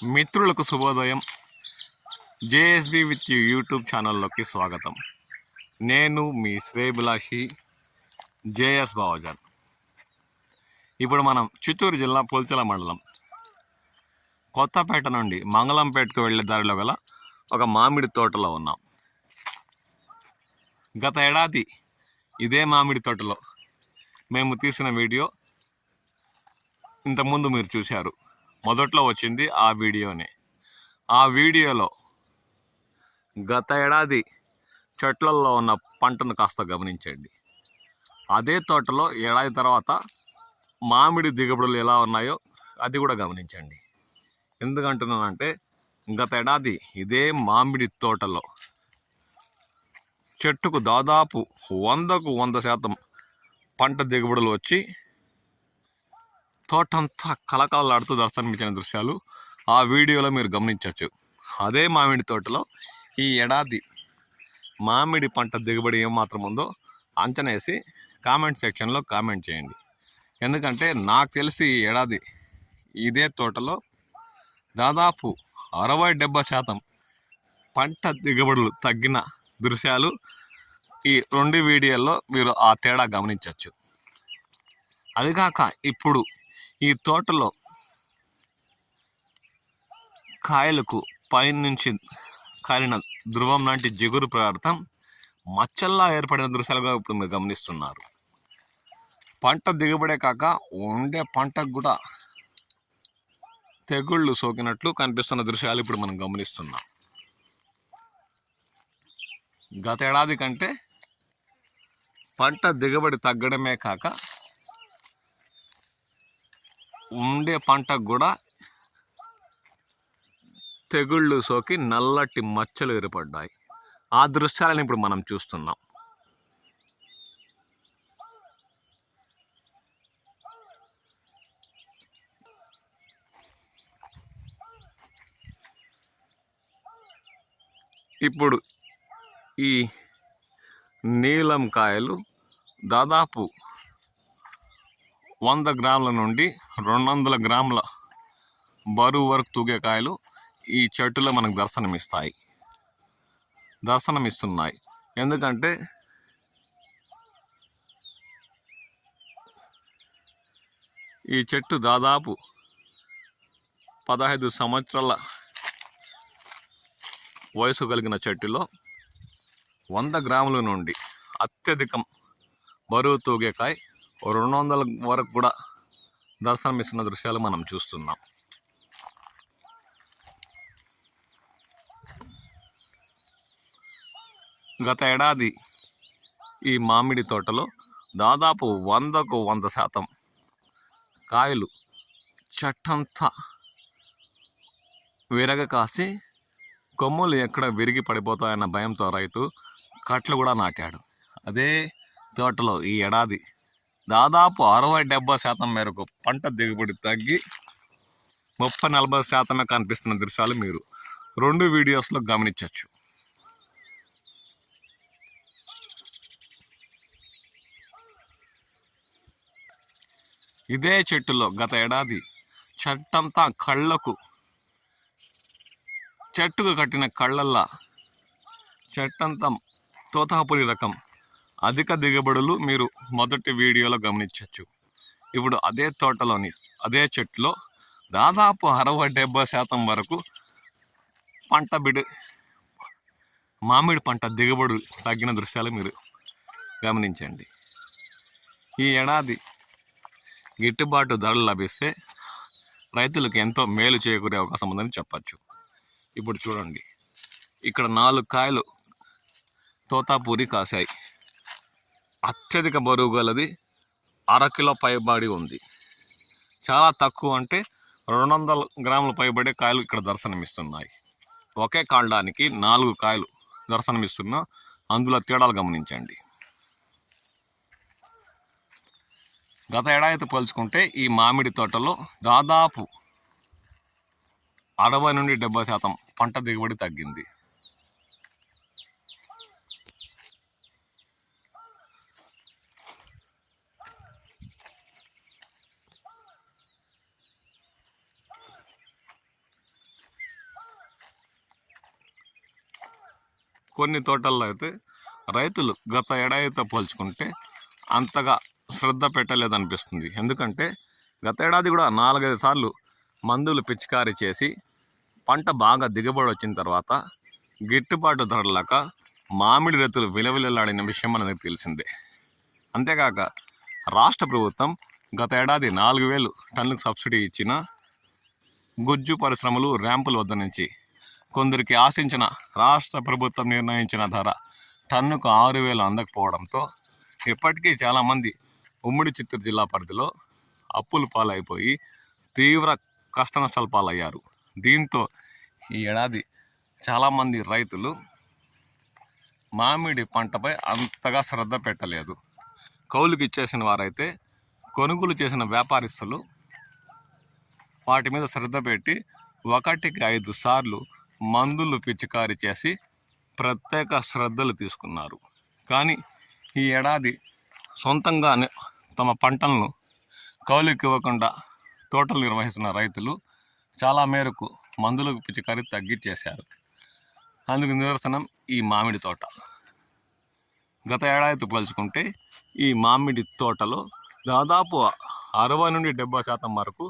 మిత్రులకు శుభోదయం. JSB with YouTube ఛానల్లోకి స్వాగతం. నేను మీ శ్రేయభిలాషి జేఎస్ బావజాన్. ఇప్పుడు మనం చిత్తూరు జిల్లా పుల్చల మండలం కొత్తపేట నుండి మంగళంపేటకు వెళ్ళే దారిలో గల ఒక మామిడి తోటలో ఉన్నాం. గత ఏడాది ఇదే మామిడి తోటలో మేము తీసిన వీడియో ఇంతకుముందు మీరు చూశారు. మొదట్లో వచ్చింది ఆ వీడియోనే. ఆ వీడియోలో గత ఏడాది చెట్లల్లో ఉన్న పంటను కాస్త గమనించండి. అదే తోటలో ఏడాది తర్వాత మామిడి దిగుబడులు ఎలా ఉన్నాయో అది కూడా గమనించండి. ఎందుకంటున్నానంటే గత ఏడాది ఇదే మామిడి తోటలో చెట్టుకు దాదాపు 100కు 100% పంట దిగుబడులు వచ్చి తోటంతా కలకలలాడుతూ దర్శనమిచ్చిన దృశ్యాలు ఆ వీడియోలో మీరు గమనించవచ్చు. అదే మామిడి తోటలో ఈ ఏడాది మామిడి పంట దిగుబడి ఏమాత్రం ఉందో అంచనా వేసి కామెంట్ సెక్షన్లో కామెంట్ చేయండి. ఎందుకంటే నాకు తెలిసి ఈ ఏడాది ఇదే తోటలో దాదాపు 60-70% పంట దిగుబడులు తగ్గిన దృశ్యాలు ఈ 2 వీడియోల్లో మీరు ఆ తేడా గమనించవచ్చు. అదికాక ఇప్పుడు ఈ తోటలో కాయలకు పైనుంచి కాలిన ధ్రువం లాంటి జిగురు పదార్థం మచ్చల్లా ఏర్పడిన దృశ్యాలుగా ఇప్పుడు మీరు గమనిస్తున్నారు. పంట దిగుబడే కాక ఉండే పంటకు కూడా తెగుళ్ళు సోకినట్లు కనిపిస్తున్న దృశ్యాలు ఇప్పుడు మనం గమనిస్తున్నాం. గత ఏడాది కంటే పంట దిగుబడి తగ్గడమే కాక ఉండే పంటకు కూడా తెగుళ్ళు సోకి నల్లటి మచ్చలు ఏర్పడ్డాయి. ఆ దృశ్యాలను ఇప్పుడు మనం చూస్తున్నాం. ఇప్పుడు ఈ నీలం కాయలు దాదాపు 100 గ్రాముల నుండి 200 గ్రాముల బరువు వరకు తూగే కాయలు ఈ చెట్టులో మనకు దర్శనమిస్తున్నాయి. ఎందుకంటే ఈ చెట్టు దాదాపు 15 సంవత్సరాల వయసు కలిగిన చెట్టులో 100 గ్రాముల నుండి అత్యధికం బరువు తూగే కాయ 200 వరకు కూడా దర్శనమిస్తున్న దృశ్యాలు మనం చూస్తున్నాం. గత ఏడాది ఈ మామిడి తోటలో దాదాపు 100కు 100% కాయలు చెట్టంతా విరగ కాసి కొమ్ములు ఎక్కడ విరిగి పడిపోతాయన్న భయంతో రైతు కట్లు కూడా నాటాడు. అదే తోటలో ఈ ఏడాది దాదాపు 60-70% మేరకు పంట దిగుబడి తగ్గి 30-40% కనిపిస్తున్న దృశ్యాలు మీరు 2 వీడియోస్లో గమనించవచ్చు. ఇదే చెట్టులో గత ఏడాది చెట్టంతా చెట్టుకు కట్టిన కళ్ళల్లా చెట్టంతా తోతాపురి రకం అధిక దిగుబడులు మీరు మొదటి వీడియోలో గమనించవచ్చు. ఇప్పుడు అదే తోటలోని అదే చెట్టులో దాదాపు 60-70% వరకు మామిడి పంట దిగుబడి తగ్గిన దృశ్యాలు మీరు గమనించండి. ఈ ఏడాది గిట్టుబాటు ధరలు లభిస్తే రైతులకు ఎంతో మేలు చేకూరే అవకాశం ఉందని చెప్పచ్చు. ఇప్పుడు చూడండి, ఇక్కడ 4 కాయలు తోతాపూరి కాశాయి. అత్యధిక బరువు గలది 1/2 కిలో పైబడి ఉంది. చాలా తక్కువ అంటే 200 గ్రాముల పైబడే కాయలు ఇక్కడ దర్శనమిస్తున్నాయి. ఒకే కాండానికి 4 కాయలు దర్శనమిస్తున్నా అందులో తేడాలు గమనించండి. గత ఏడాదితో పోల్చుకుంటే ఈ మామిడి తోటలో దాదాపు 60-70% పంట దిగుబడి తగ్గింది. కొన్ని తోటల్లో అయితే రైతులు గత ఏడాదితో పోల్చుకుంటే అంతగా శ్రద్ధ పెట్టలేదనిపిస్తుంది. ఎందుకంటే గత ఏడాది కూడా 4-5 సార్లు మందులు పిచికారీ చేసి పంట బాగా దిగుబడి వచ్చిన తర్వాత గిట్టుబాటు ధరలేక మామిడి రైతులు విలవిలలాడిన విషయం మనకు తెలిసిందే. అంతేకాక రాష్ట్ర ప్రభుత్వం గత ఏడాది 4,000 టన్నులకు సబ్సిడీ ఇచ్చిన గుజ్జు పరిశ్రమలు ర్యాంపుల వద్ద నుంచి కొందరికి ఆశించిన రాష్ట్ర ప్రభుత్వం నిర్ణయించిన ధర టన్నుకు 6,000 అందకపోవడంతో ఇప్పటికీ చాలామంది ఉమ్మడి చిత్తూరు జిల్లా పరిధిలో అప్పులు పాలైపోయి తీవ్ర కష్టనష్టాల పాలయ్యారు. దీంతో ఈ ఏడాది చాలామంది రైతులు మామిడి పంటపై అంతగా శ్రద్ధ పెట్టలేదు. కౌలుకి ఇచ్చేసిన వారైతే కొనుగోలు చేసిన వ్యాపారస్తులు వాటి మీద శ్రద్ధ పెట్టి 1-5 సార్లు మందులు పిచికారీ చేసి ప్రత్యేక శ్రద్ధలు తీసుకున్నారు. కానీ ఈ ఏడాది సొంతంగానే తమ పంటలను కౌలుకి ఇవ్వకుండా తోటలు నిర్వహిస్తున్న రైతులు చాలా మేరకు మందులకు పిచికారీ తగ్గించేశారు. అందుకు నిదర్శనం ఈ మామిడి తోట. గత ఏడాదితో పోల్చుకుంటే ఈ మామిడి తోటలో దాదాపు 60-70% వరకు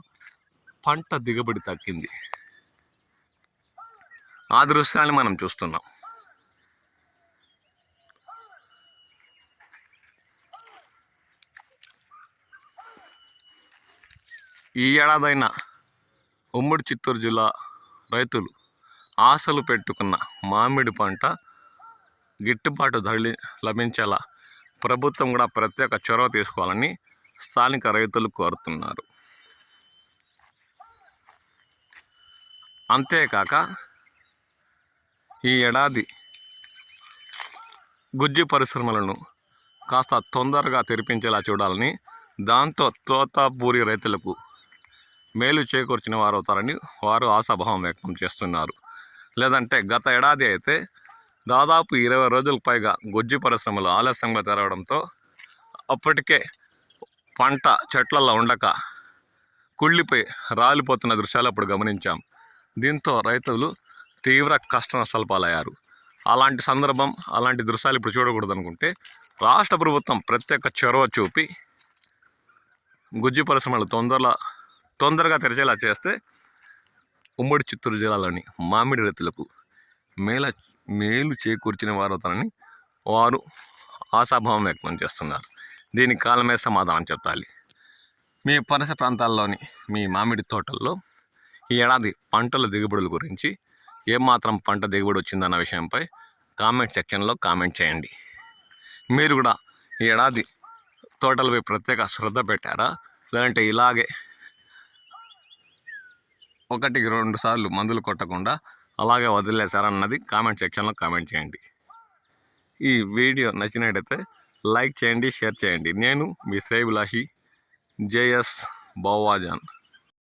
పంట దిగుబడి తగ్గింది. ఆ దృశ్యాన్ని మనం చూస్తున్నాం. ఈ ఏడాదైనా ఉమ్మడి చిత్తూరు జిల్లా రైతులు ఆశలు పెట్టుకున్న మామిడి పంట గిట్టుబాటు ధర లభించేలా ప్రభుత్వం కూడా ప్రత్యేక చొరవ తీసుకోవాలని స్థానిక రైతులు కోరుతున్నారు. అంతేకాక ఈ ఏడాది గుజ్జు పరిశ్రమలను కాస్త తొందరగా తెరిపించేలా చూడాలని, దాంతో తోతాపూరి రైతులకు మేలు చేకూర్చిన వారు అవుతారని వారు ఆశాభావం వ్యక్తం చేస్తున్నారు. లేదంటే గత ఏడాది అయితే దాదాపు 20 రోజులకు పైగా గుజ్జు పరిశ్రమలు ఆలస్యంగా తెరవడంతో అప్పటికే పంట చెట్లలో ఉండక కుళ్ళిపోయి రాలిపోతున్న దృశ్యాలు అప్పుడు గమనించాం. దీంతో రైతులు తీవ్ర కష్ట నష్టాల పాలయ్యారు. అలాంటి సందర్భం, అలాంటి దృశ్యాలు ఇప్పుడు చూడకూడదు అనుకుంటే రాష్ట్ర ప్రభుత్వం ప్రత్యేక చొరవ చూపి గుజ్జు పరిశ్రమలు తొందరగా తెరిచేలా చేస్తే ఉమ్మడి చిత్తూరు జిల్లాలోని మామిడి రైతులకు మేలు చేకూర్చిన వారు అవుతారని వారు ఆశాభావం వ్యక్తం చేస్తున్నారు. దీనికి కాలమే సమాధానం చెప్పాలి. మీ పరిసర ప్రాంతాల్లోని మీ మామిడి తోటల్లో ఈ ఏడాది పంటల దిగుబడుల గురించి ఏమాత్రం పంట దిగుబడి వచ్చిందన్న విషయంపై కామెంట్ సెక్షన్లో కామెంట్ చేయండి. మీరు కూడా ఈ ఏడాది తోటలపై ప్రత్యేక శ్రద్ధ పెట్టారా, లేదంటే ఇలాగే 1-2 సార్లు మందులు కొట్టకుండా అలాగే వదిలేశారన్నది కామెంట్ సెక్షన్లో కామెంట్ చేయండి. ఈ వీడియో నచ్చినట్టయితే లైక్ చేయండి, షేర్ చేయండి. నేను మీ శ్రేయభిలాషి జేఎస్ బావాజాన్.